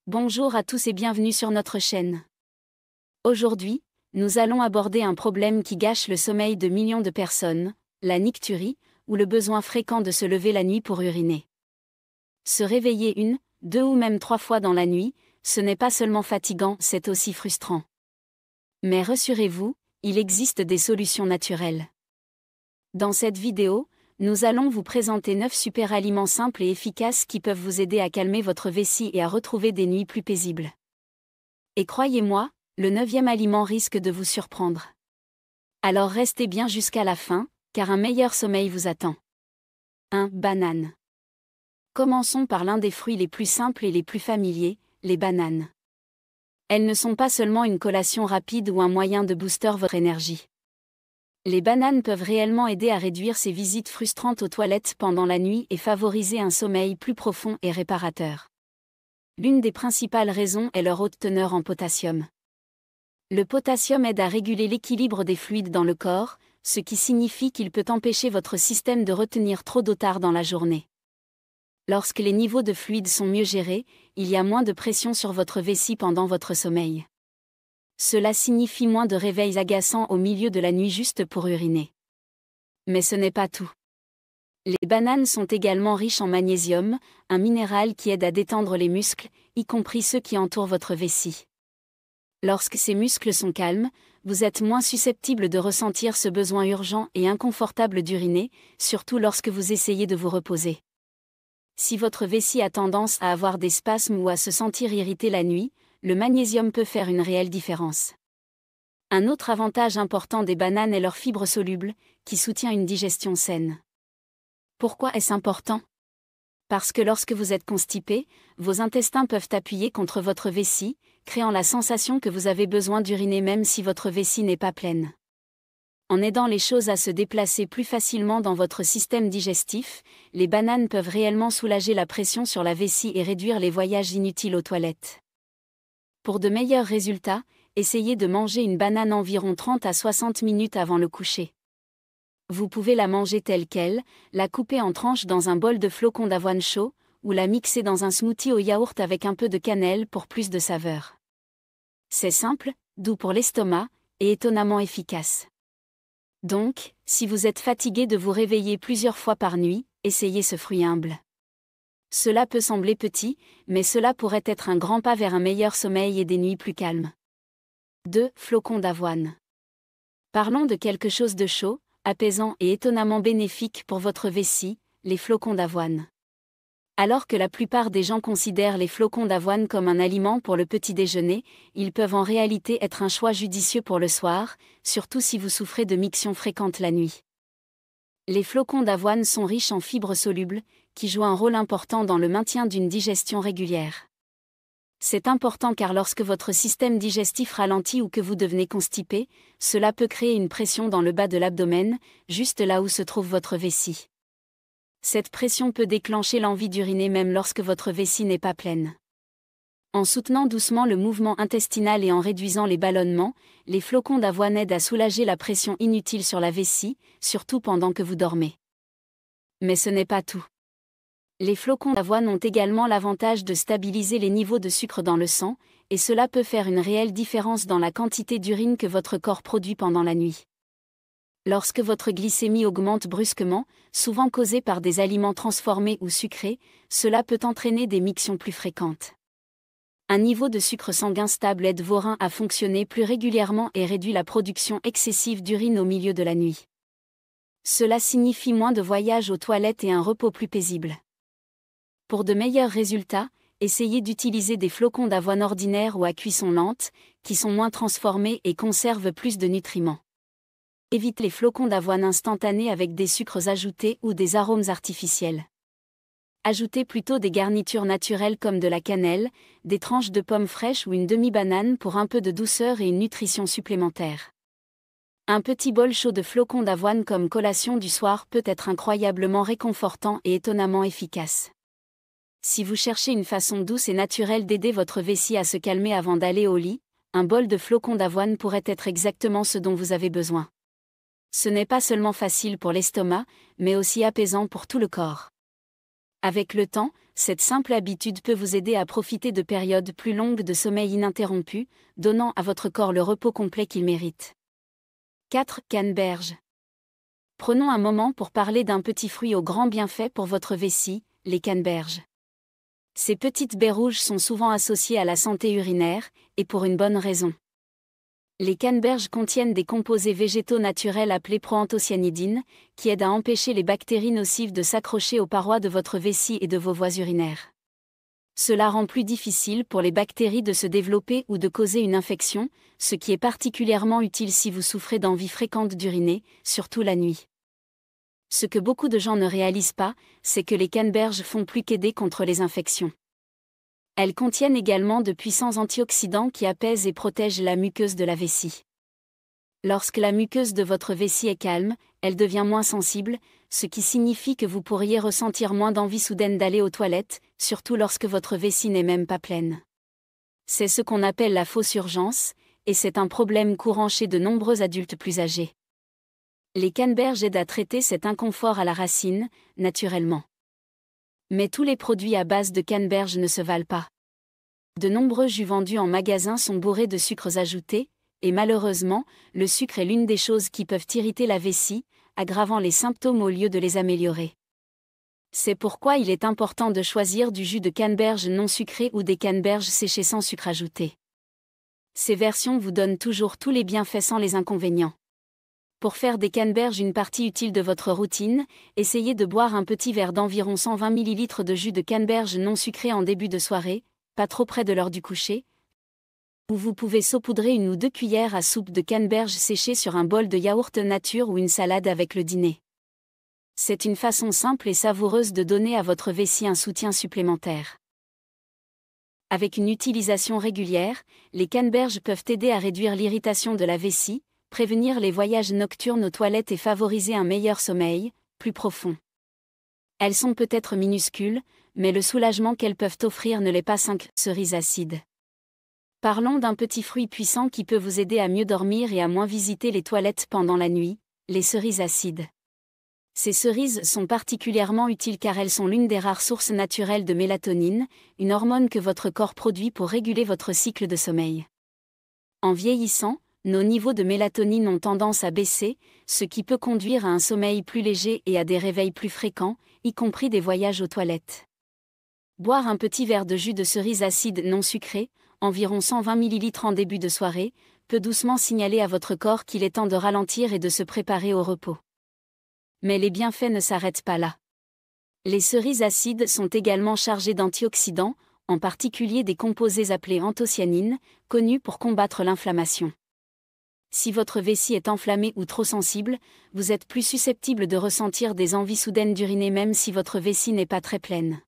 Bonjour à tous et bienvenue sur notre chaîne. Aujourd'hui, nous allons aborder un problème qui gâche le sommeil de millions de personnes, la nicturie, ou le besoin fréquent de se lever la nuit pour uriner. Se réveiller une, deux ou même trois fois dans la nuit, ce n'est pas seulement fatigant, c'est aussi frustrant. Mais rassurez-vous, il existe des solutions naturelles. Dans cette vidéo, nous allons vous présenter 9 super aliments simples et efficaces qui peuvent vous aider à calmer votre vessie et à retrouver des nuits plus paisibles. Et croyez-moi, le 9e aliment risque de vous surprendre. Alors restez bien jusqu'à la fin, car un meilleur sommeil vous attend. 1. Banane. Commençons par l'un des fruits les plus simples et les plus familiers, les bananes. Elles ne sont pas seulement une collation rapide ou un moyen de booster votre énergie. Les bananes peuvent réellement aider à réduire ces visites frustrantes aux toilettes pendant la nuit et favoriser un sommeil plus profond et réparateur. L'une des principales raisons est leur haute teneur en potassium. Le potassium aide à réguler l'équilibre des fluides dans le corps, ce qui signifie qu'il peut empêcher votre système de retenir trop d'eau tard dans la journée. Lorsque les niveaux de fluides sont mieux gérés, il y a moins de pression sur votre vessie pendant votre sommeil. Cela signifie moins de réveils agaçants au milieu de la nuit juste pour uriner. Mais ce n'est pas tout. Les bananes sont également riches en magnésium, un minéral qui aide à détendre les muscles, y compris ceux qui entourent votre vessie. Lorsque ces muscles sont calmes, vous êtes moins susceptible de ressentir ce besoin urgent et inconfortable d'uriner, surtout lorsque vous essayez de vous reposer. Si votre vessie a tendance à avoir des spasmes ou à se sentir irrité la nuit, le magnésium peut faire une réelle différence. Un autre avantage important des bananes est leur fibre soluble, qui soutient une digestion saine. Pourquoi est-ce important ? Parce que lorsque vous êtes constipé, vos intestins peuvent appuyer contre votre vessie, créant la sensation que vous avez besoin d'uriner même si votre vessie n'est pas pleine. En aidant les choses à se déplacer plus facilement dans votre système digestif, les bananes peuvent réellement soulager la pression sur la vessie et réduire les voyages inutiles aux toilettes. Pour de meilleurs résultats, essayez de manger une banane environ 30 à 60 minutes avant le coucher. Vous pouvez la manger telle qu'elle, la couper en tranches dans un bol de flocons d'avoine chaud, ou la mixer dans un smoothie au yaourt avec un peu de cannelle pour plus de saveur. C'est simple, doux pour l'estomac, et étonnamment efficace. Donc, si vous êtes fatigué de vous réveiller plusieurs fois par nuit, essayez ce fruit humble. Cela peut sembler petit, mais cela pourrait être un grand pas vers un meilleur sommeil et des nuits plus calmes. 2. Flocons d'avoine. Parlons de quelque chose de chaud, apaisant et étonnamment bénéfique pour votre vessie, les flocons d'avoine. Alors que la plupart des gens considèrent les flocons d'avoine comme un aliment pour le petit déjeuner, ils peuvent en réalité être un choix judicieux pour le soir, surtout si vous souffrez de mictions fréquentes la nuit. Les flocons d'avoine sont riches en fibres solubles, qui jouent un rôle important dans le maintien d'une digestion régulière. C'est important car lorsque votre système digestif ralentit ou que vous devenez constipé, cela peut créer une pression dans le bas de l'abdomen, juste là où se trouve votre vessie. Cette pression peut déclencher l'envie d'uriner même lorsque votre vessie n'est pas pleine. En soutenant doucement le mouvement intestinal et en réduisant les ballonnements, les flocons d'avoine aident à soulager la pression inutile sur la vessie, surtout pendant que vous dormez. Mais ce n'est pas tout. Les flocons d'avoine ont également l'avantage de stabiliser les niveaux de sucre dans le sang, et cela peut faire une réelle différence dans la quantité d'urine que votre corps produit pendant la nuit. Lorsque votre glycémie augmente brusquement, souvent causée par des aliments transformés ou sucrés, cela peut entraîner des mictions plus fréquentes. Un niveau de sucre sanguin stable aide vos reins à fonctionner plus régulièrement et réduit la production excessive d'urine au milieu de la nuit. Cela signifie moins de voyages aux toilettes et un repos plus paisible. Pour de meilleurs résultats, essayez d'utiliser des flocons d'avoine ordinaires ou à cuisson lente, qui sont moins transformés et conservent plus de nutriments. Évitez les flocons d'avoine instantanés avec des sucres ajoutés ou des arômes artificiels. Ajoutez plutôt des garnitures naturelles comme de la cannelle, des tranches de pommes fraîches ou une demi-banane pour un peu de douceur et une nutrition supplémentaire. Un petit bol chaud de flocons d'avoine comme collation du soir peut être incroyablement réconfortant et étonnamment efficace. Si vous cherchez une façon douce et naturelle d'aider votre vessie à se calmer avant d'aller au lit, un bol de flocons d'avoine pourrait être exactement ce dont vous avez besoin. Ce n'est pas seulement facile pour l'estomac, mais aussi apaisant pour tout le corps. Avec le temps, cette simple habitude peut vous aider à profiter de périodes plus longues de sommeil ininterrompu, donnant à votre corps le repos complet qu'il mérite. 4. Canneberge. Prenons un moment pour parler d'un petit fruit au grand bienfait pour votre vessie, les canneberges. Ces petites baies rouges sont souvent associées à la santé urinaire, et pour une bonne raison. Les canneberges contiennent des composés végétaux naturels appelés proanthocyanidines, qui aident à empêcher les bactéries nocives de s'accrocher aux parois de votre vessie et de vos voies urinaires. Cela rend plus difficile pour les bactéries de se développer ou de causer une infection, ce qui est particulièrement utile si vous souffrez d'envie fréquente d'uriner, surtout la nuit. Ce que beaucoup de gens ne réalisent pas, c'est que les canneberges font plus qu'aider contre les infections. Elles contiennent également de puissants antioxydants qui apaisent et protègent la muqueuse de la vessie. Lorsque la muqueuse de votre vessie est calme, elle devient moins sensible, ce qui signifie que vous pourriez ressentir moins d'envie soudaine d'aller aux toilettes, surtout lorsque votre vessie n'est même pas pleine. C'est ce qu'on appelle la fausse urgence, et c'est un problème courant chez de nombreux adultes plus âgés. Les canneberges aident à traiter cet inconfort à la racine, naturellement. Mais tous les produits à base de canneberges ne se valent pas. De nombreux jus vendus en magasin sont bourrés de sucres ajoutés, et malheureusement, le sucre est l'une des choses qui peuvent irriter la vessie, aggravant les symptômes au lieu de les améliorer. C'est pourquoi il est important de choisir du jus de canneberge non sucré ou des canneberges séchées sans sucre ajouté. Ces versions vous donnent toujours tous les bienfaits sans les inconvénients. Pour faire des canneberges une partie utile de votre routine, essayez de boire un petit verre d'environ 120 ml de jus de canneberge non sucré en début de soirée, pas trop près de l'heure du coucher. Ou vous pouvez saupoudrer 1 ou 2 cuillères à soupe de canneberge séchées sur un bol de yaourt nature ou une salade avec le dîner. C'est une façon simple et savoureuse de donner à votre vessie un soutien supplémentaire. Avec une utilisation régulière, les canneberges peuvent aider à réduire l'irritation de la vessie, prévenir les voyages nocturnes aux toilettes et favoriser un meilleur sommeil, plus profond. Elles sont peut-être minuscules, mais le soulagement qu'elles peuvent offrir ne l'est pas. 5. Cerises acides. Parlons d'un petit fruit puissant qui peut vous aider à mieux dormir et à moins visiter les toilettes pendant la nuit, les cerises acides. Ces cerises sont particulièrement utiles car elles sont l'une des rares sources naturelles de mélatonine, une hormone que votre corps produit pour réguler votre cycle de sommeil. En vieillissant, nos niveaux de mélatonine ont tendance à baisser, ce qui peut conduire à un sommeil plus léger et à des réveils plus fréquents, y compris des voyages aux toilettes. Boire un petit verre de jus de cerise acide non sucré, environ 120 ml en début de soirée, peut doucement signaler à votre corps qu'il est temps de ralentir et de se préparer au repos. Mais les bienfaits ne s'arrêtent pas là. Les cerises acides sont également chargées d'antioxydants, en particulier des composés appelés anthocyanines, connus pour combattre l'inflammation. Si votre vessie est enflammée ou trop sensible, vous êtes plus susceptible de ressentir des envies soudaines d'uriner même si votre vessie n'est pas très pleine.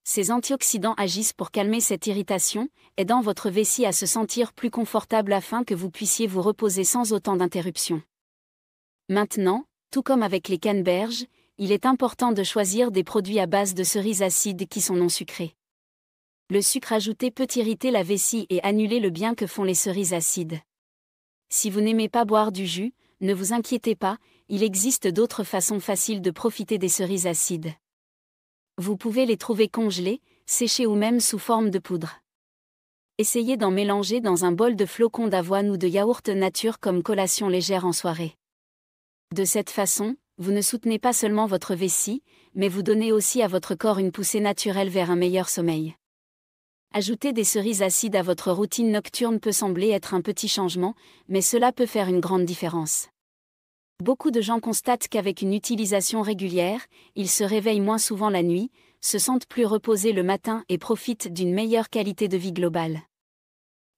Ces antioxydants agissent pour calmer cette irritation, aidant votre vessie à se sentir plus confortable afin que vous puissiez vous reposer sans autant d'interruptions. Maintenant, tout comme avec les canneberges, il est important de choisir des produits à base de cerises acides qui sont non sucrés. Le sucre ajouté peut irriter la vessie et annuler le bien que font les cerises acides. Si vous n'aimez pas boire du jus, ne vous inquiétez pas, il existe d'autres façons faciles de profiter des cerises acides. Vous pouvez les trouver congelées, séchées ou même sous forme de poudre. Essayez d'en mélanger dans un bol de flocons d'avoine ou de yaourt nature comme collation légère en soirée. De cette façon, vous ne soutenez pas seulement votre vessie, mais vous donnez aussi à votre corps une poussée naturelle vers un meilleur sommeil. Ajouter des cerises acides à votre routine nocturne peut sembler être un petit changement, mais cela peut faire une grande différence. Beaucoup de gens constatent qu'avec une utilisation régulière, ils se réveillent moins souvent la nuit, se sentent plus reposés le matin et profitent d'une meilleure qualité de vie globale.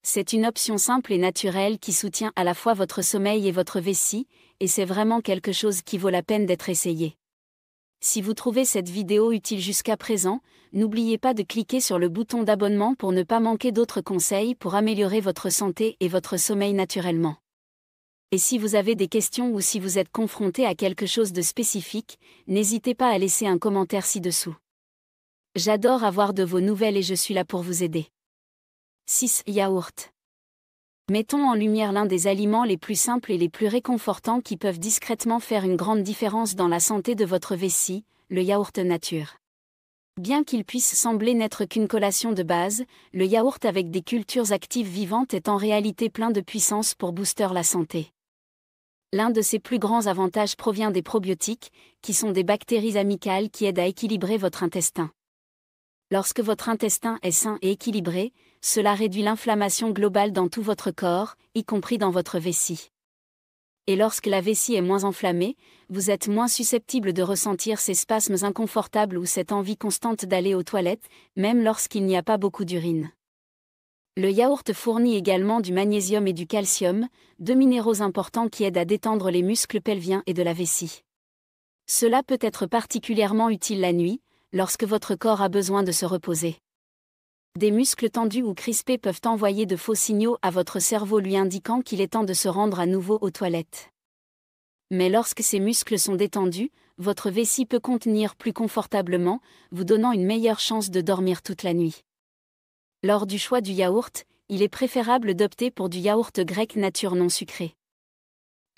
C'est une option simple et naturelle qui soutient à la fois votre sommeil et votre vessie, et c'est vraiment quelque chose qui vaut la peine d'être essayé. Si vous trouvez cette vidéo utile jusqu'à présent, n'oubliez pas de cliquer sur le bouton d'abonnement pour ne pas manquer d'autres conseils pour améliorer votre santé et votre sommeil naturellement. Et si vous avez des questions ou si vous êtes confronté à quelque chose de spécifique, n'hésitez pas à laisser un commentaire ci-dessous. J'adore avoir de vos nouvelles et je suis là pour vous aider. 6. Yaourt. Mettons en lumière l'un des aliments les plus simples et les plus réconfortants qui peuvent discrètement faire une grande différence dans la santé de votre vessie, le yaourt nature. Bien qu'il puisse sembler n'être qu'une collation de base, le yaourt avec des cultures actives vivantes est en réalité plein de puissance pour booster la santé. L'un de ses plus grands avantages provient des probiotiques, qui sont des bactéries amicales qui aident à équilibrer votre intestin. Lorsque votre intestin est sain et équilibré, cela réduit l'inflammation globale dans tout votre corps, y compris dans votre vessie. Et lorsque la vessie est moins enflammée, vous êtes moins susceptible de ressentir ces spasmes inconfortables ou cette envie constante d'aller aux toilettes, même lorsqu'il n'y a pas beaucoup d'urine. Le yaourt fournit également du magnésium et du calcium, deux minéraux importants qui aident à détendre les muscles pelviens et de la vessie. Cela peut être particulièrement utile la nuit, lorsque votre corps a besoin de se reposer. Des muscles tendus ou crispés peuvent envoyer de faux signaux à votre cerveau lui indiquant qu'il est temps de se rendre à nouveau aux toilettes. Mais lorsque ces muscles sont détendus, votre vessie peut contenir plus confortablement, vous donnant une meilleure chance de dormir toute la nuit. Lors du choix du yaourt, il est préférable d'opter pour du yaourt grec nature non sucré.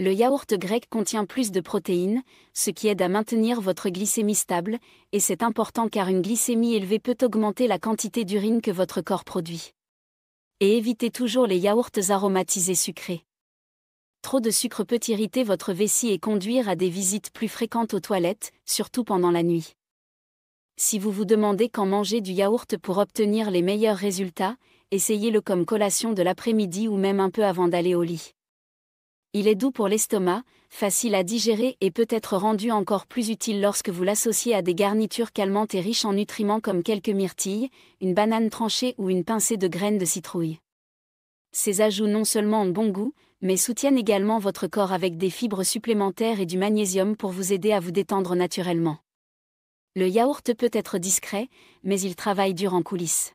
Le yaourt grec contient plus de protéines, ce qui aide à maintenir votre glycémie stable, et c'est important car une glycémie élevée peut augmenter la quantité d'urine que votre corps produit. Et évitez toujours les yaourts aromatisés sucrés. Trop de sucre peut irriter votre vessie et conduire à des visites plus fréquentes aux toilettes, surtout pendant la nuit. Si vous vous demandez quand manger du yaourt pour obtenir les meilleurs résultats, essayez-le comme collation de l'après-midi ou même un peu avant d'aller au lit. Il est doux pour l'estomac, facile à digérer et peut être rendu encore plus utile lorsque vous l'associez à des garnitures calmantes et riches en nutriments comme quelques myrtilles, une banane tranchée ou une pincée de graines de citrouille. Ces ajouts non seulement ont bon goût, mais soutiennent également votre corps avec des fibres supplémentaires et du magnésium pour vous aider à vous détendre naturellement. Le yaourt peut être discret, mais il travaille dur en coulisses.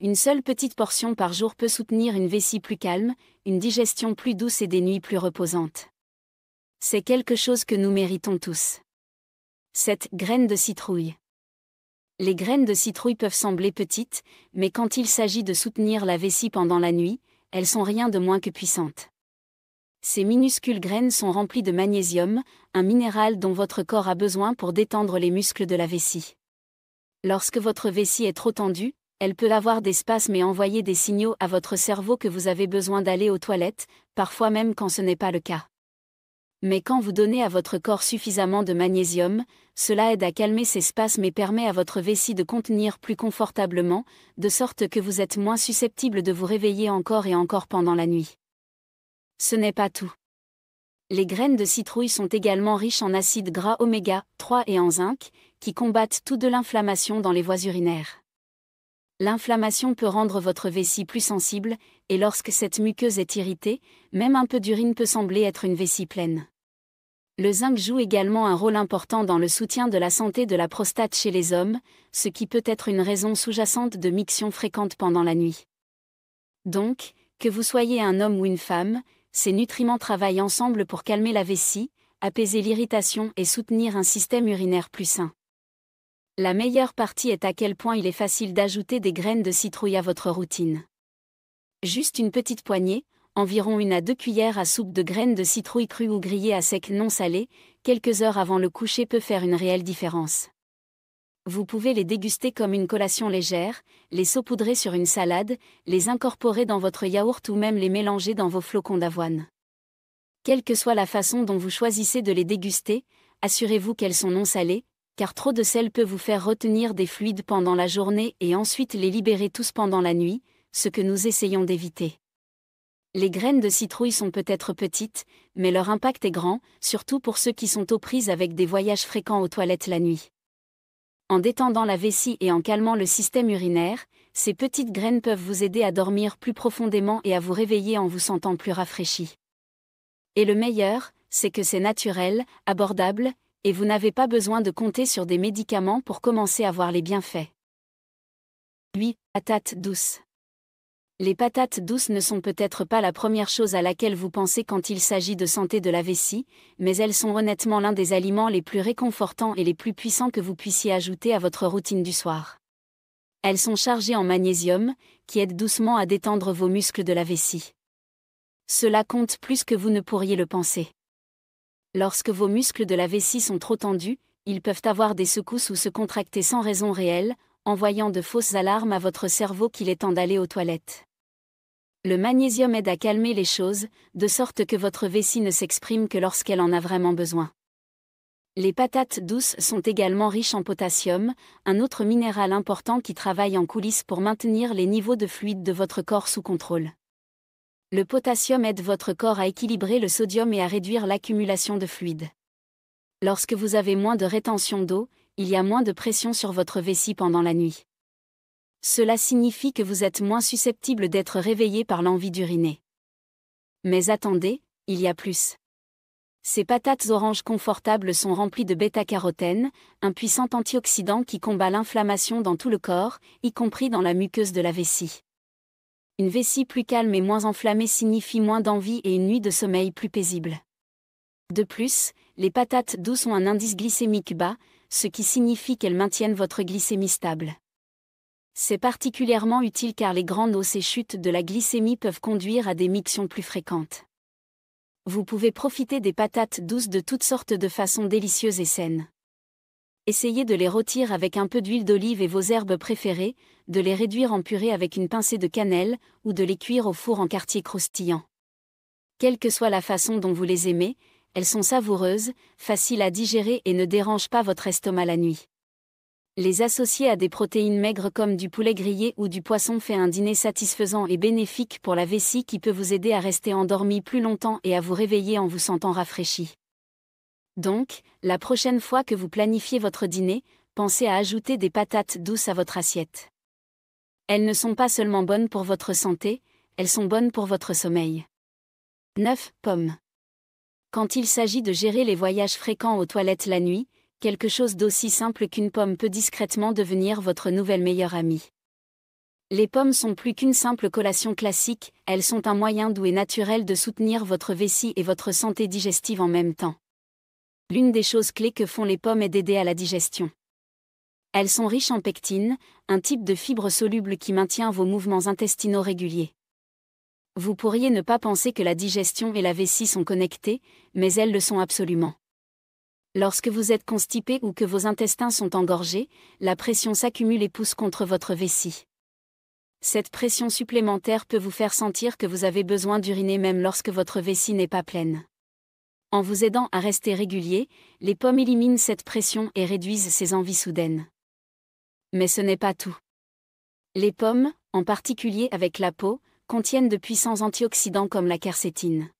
Une seule petite portion par jour peut soutenir une vessie plus calme, une digestion plus douce et des nuits plus reposantes. C'est quelque chose que nous méritons tous. 7 graines de citrouille. Les graines de citrouille peuvent sembler petites, mais quand il s'agit de soutenir la vessie pendant la nuit, elles sont rien de moins que puissantes. Ces minuscules graines sont remplies de magnésium, un minéral dont votre corps a besoin pour détendre les muscles de la vessie. Lorsque votre vessie est trop tendue, elle peut avoir des spasmes et envoyer des signaux à votre cerveau que vous avez besoin d'aller aux toilettes, parfois même quand ce n'est pas le cas. Mais quand vous donnez à votre corps suffisamment de magnésium, cela aide à calmer ces spasmes et permet à votre vessie de contenir plus confortablement, de sorte que vous êtes moins susceptible de vous réveiller encore et encore pendant la nuit. Ce n'est pas tout. Les graines de citrouille sont également riches en acides gras oméga 3 et en zinc, qui combattent tout de l'inflammation dans les voies urinaires. L'inflammation peut rendre votre vessie plus sensible, et lorsque cette muqueuse est irritée, même un peu d'urine peut sembler être une vessie pleine. Le zinc joue également un rôle important dans le soutien de la santé de la prostate chez les hommes, ce qui peut être une raison sous-jacente de mictions fréquentes pendant la nuit. Donc, que vous soyez un homme ou une femme, ces nutriments travaillent ensemble pour calmer la vessie, apaiser l'irritation et soutenir un système urinaire plus sain. La meilleure partie est à quel point il est facile d'ajouter des graines de citrouille à votre routine. Juste une petite poignée, environ 1 à 2 cuillères à soupe de graines de citrouille crues ou grillées à sec non salées, quelques heures avant le coucher peut faire une réelle différence. Vous pouvez les déguster comme une collation légère, les saupoudrer sur une salade, les incorporer dans votre yaourt ou même les mélanger dans vos flocons d'avoine. Quelle que soit la façon dont vous choisissez de les déguster, assurez-vous qu'elles sont non salées, car trop de sel peut vous faire retenir des fluides pendant la journée et ensuite les libérer tous pendant la nuit, ce que nous essayons d'éviter. Les graines de citrouille sont peut-être petites, mais leur impact est grand, surtout pour ceux qui sont aux prises avec des voyages fréquents aux toilettes la nuit. En détendant la vessie et en calmant le système urinaire, ces petites graines peuvent vous aider à dormir plus profondément et à vous réveiller en vous sentant plus rafraîchi. Et le meilleur, c'est que c'est naturel, abordable, et vous n'avez pas besoin de compter sur des médicaments pour commencer à voir les bienfaits. 8. Patates douces. Les patates douces ne sont peut-être pas la première chose à laquelle vous pensez quand il s'agit de santé de la vessie, mais elles sont honnêtement l'un des aliments les plus réconfortants et les plus puissants que vous puissiez ajouter à votre routine du soir. Elles sont chargées en magnésium, qui aide doucement à détendre vos muscles de la vessie. Cela compte plus que vous ne pourriez le penser. Lorsque vos muscles de la vessie sont trop tendus, ils peuvent avoir des secousses ou se contracter sans raison réelle, envoyant de fausses alarmes à votre cerveau qu'il est temps d'aller aux toilettes. Le magnésium aide à calmer les choses, de sorte que votre vessie ne s'exprime que lorsqu'elle en a vraiment besoin. Les patates douces sont également riches en potassium, un autre minéral important qui travaille en coulisses pour maintenir les niveaux de fluide de votre corps sous contrôle. Le potassium aide votre corps à équilibrer le sodium et à réduire l'accumulation de fluide. Lorsque vous avez moins de rétention d'eau, il y a moins de pression sur votre vessie pendant la nuit. Cela signifie que vous êtes moins susceptible d'être réveillé par l'envie d'uriner. Mais attendez, il y a plus. Ces patates oranges confortables sont remplies de bêta-carotène, un puissant antioxydant qui combat l'inflammation dans tout le corps, y compris dans la muqueuse de la vessie. Une vessie plus calme et moins enflammée signifie moins d'envie et une nuit de sommeil plus paisible. De plus, les patates douces ont un indice glycémique bas, ce qui signifie qu'elles maintiennent votre glycémie stable. C'est particulièrement utile car les grandes hausses et chutes de la glycémie peuvent conduire à des mictions plus fréquentes. Vous pouvez profiter des patates douces de toutes sortes de façons délicieuses et saines. Essayez de les rôtir avec un peu d'huile d'olive et vos herbes préférées, de les réduire en purée avec une pincée de cannelle, ou de les cuire au four en quartier croustillant. Quelle que soit la façon dont vous les aimez, elles sont savoureuses, faciles à digérer et ne dérangent pas votre estomac la nuit. Les associer à des protéines maigres comme du poulet grillé ou du poisson fait un dîner satisfaisant et bénéfique pour la vessie qui peut vous aider à rester endormi plus longtemps et à vous réveiller en vous sentant rafraîchi. Donc, la prochaine fois que vous planifiez votre dîner, pensez à ajouter des patates douces à votre assiette. Elles ne sont pas seulement bonnes pour votre santé, elles sont bonnes pour votre sommeil. 9. Pommes. Quand il s'agit de gérer les voyages fréquents aux toilettes la nuit, quelque chose d'aussi simple qu'une pomme peut discrètement devenir votre nouvelle meilleure amie. Les pommes sont plus qu'une simple collation classique, elles sont un moyen doux et naturel de soutenir votre vessie et votre santé digestive en même temps. L'une des choses clés que font les pommes est d'aider à la digestion. Elles sont riches en pectine, un type de fibre soluble qui maintient vos mouvements intestinaux réguliers. Vous pourriez ne pas penser que la digestion et la vessie sont connectées, mais elles le sont absolument. Lorsque vous êtes constipé ou que vos intestins sont engorgés, la pression s'accumule et pousse contre votre vessie. Cette pression supplémentaire peut vous faire sentir que vous avez besoin d'uriner même lorsque votre vessie n'est pas pleine. En vous aidant à rester régulier, les pommes éliminent cette pression et réduisent ces envies soudaines. Mais ce n'est pas tout. Les pommes, en particulier avec la peau, contiennent de puissants antioxydants comme la quercétine.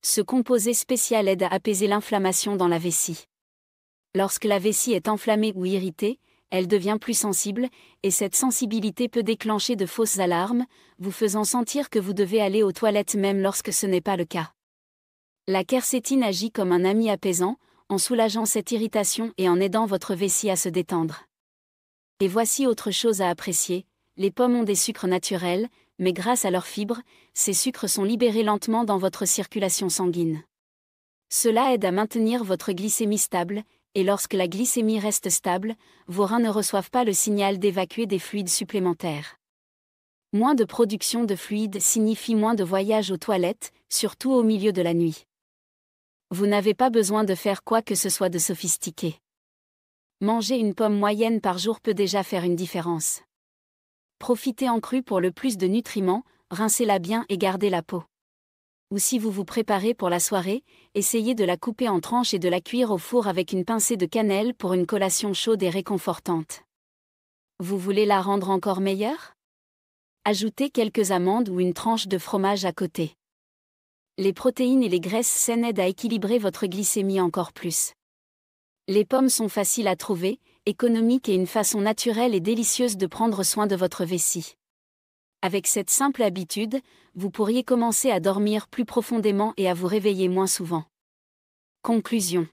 Ce composé spécial aide à apaiser l'inflammation dans la vessie. Lorsque la vessie est enflammée ou irritée, elle devient plus sensible, et cette sensibilité peut déclencher de fausses alarmes, vous faisant sentir que vous devez aller aux toilettes même lorsque ce n'est pas le cas. La quercétine agit comme un ami apaisant, en soulageant cette irritation et en aidant votre vessie à se détendre. Et voici autre chose à apprécier, les pommes ont des sucres naturels, mais grâce à leurs fibres, ces sucres sont libérés lentement dans votre circulation sanguine. Cela aide à maintenir votre glycémie stable, et lorsque la glycémie reste stable, vos reins ne reçoivent pas le signal d'évacuer des fluides supplémentaires. Moins de production de fluides signifie moins de voyages aux toilettes, surtout au milieu de la nuit. Vous n'avez pas besoin de faire quoi que ce soit de sophistiqué. Manger une pomme moyenne par jour peut déjà faire une différence. Profitez en crue pour le plus de nutriments, rincez-la bien et gardez la peau. Ou si vous vous préparez pour la soirée, essayez de la couper en tranches et de la cuire au four avec une pincée de cannelle pour une collation chaude et réconfortante. Vous voulez la rendre encore meilleure ? Ajoutez quelques amandes ou une tranche de fromage à côté. Les protéines et les graisses saines aident à équilibrer votre glycémie encore plus. Les pommes sont faciles à trouver, économiques et une façon naturelle et délicieuse de prendre soin de votre vessie. Avec cette simple habitude, vous pourriez commencer à dormir plus profondément et à vous réveiller moins souvent. Conclusion.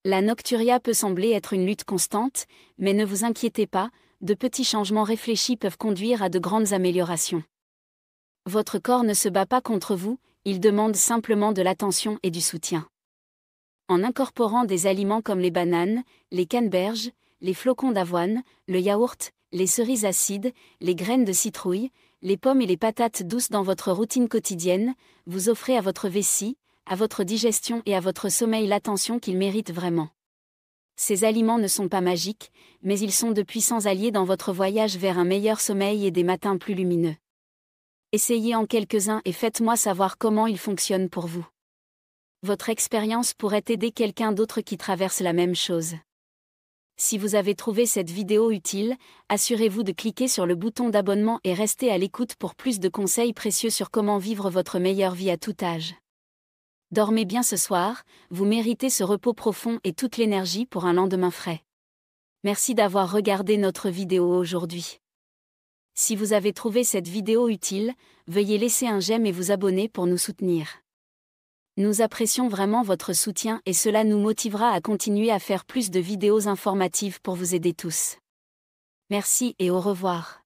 La nocturia peut sembler être une lutte constante, mais ne vous inquiétez pas, de petits changements réfléchis peuvent conduire à de grandes améliorations. Votre corps ne se bat pas contre vous, il demande simplement de l'attention et du soutien. En incorporant des aliments comme les bananes, les canneberges, les flocons d'avoine, le yaourt, les cerises acides, les graines de citrouille, les pommes et les patates douces dans votre routine quotidienne, vous offrez à votre vessie, à votre digestion et à votre sommeil l'attention qu'il mérite vraiment. Ces aliments ne sont pas magiques, mais ils sont de puissants alliés dans votre voyage vers un meilleur sommeil et des matins plus lumineux. Essayez en quelques-uns et faites-moi savoir comment ils fonctionnent pour vous. Votre expérience pourrait aider quelqu'un d'autre qui traverse la même chose. Si vous avez trouvé cette vidéo utile, assurez-vous de cliquer sur le bouton d'abonnement et restez à l'écoute pour plus de conseils précieux sur comment vivre votre meilleure vie à tout âge. Dormez bien ce soir, vous méritez ce repos profond et toute l'énergie pour un lendemain frais. Merci d'avoir regardé notre vidéo aujourd'hui. Si vous avez trouvé cette vidéo utile, veuillez laisser un j'aime et vous abonner pour nous soutenir. Nous apprécions vraiment votre soutien et cela nous motivera à continuer à faire plus de vidéos informatives pour vous aider tous. Merci et au revoir.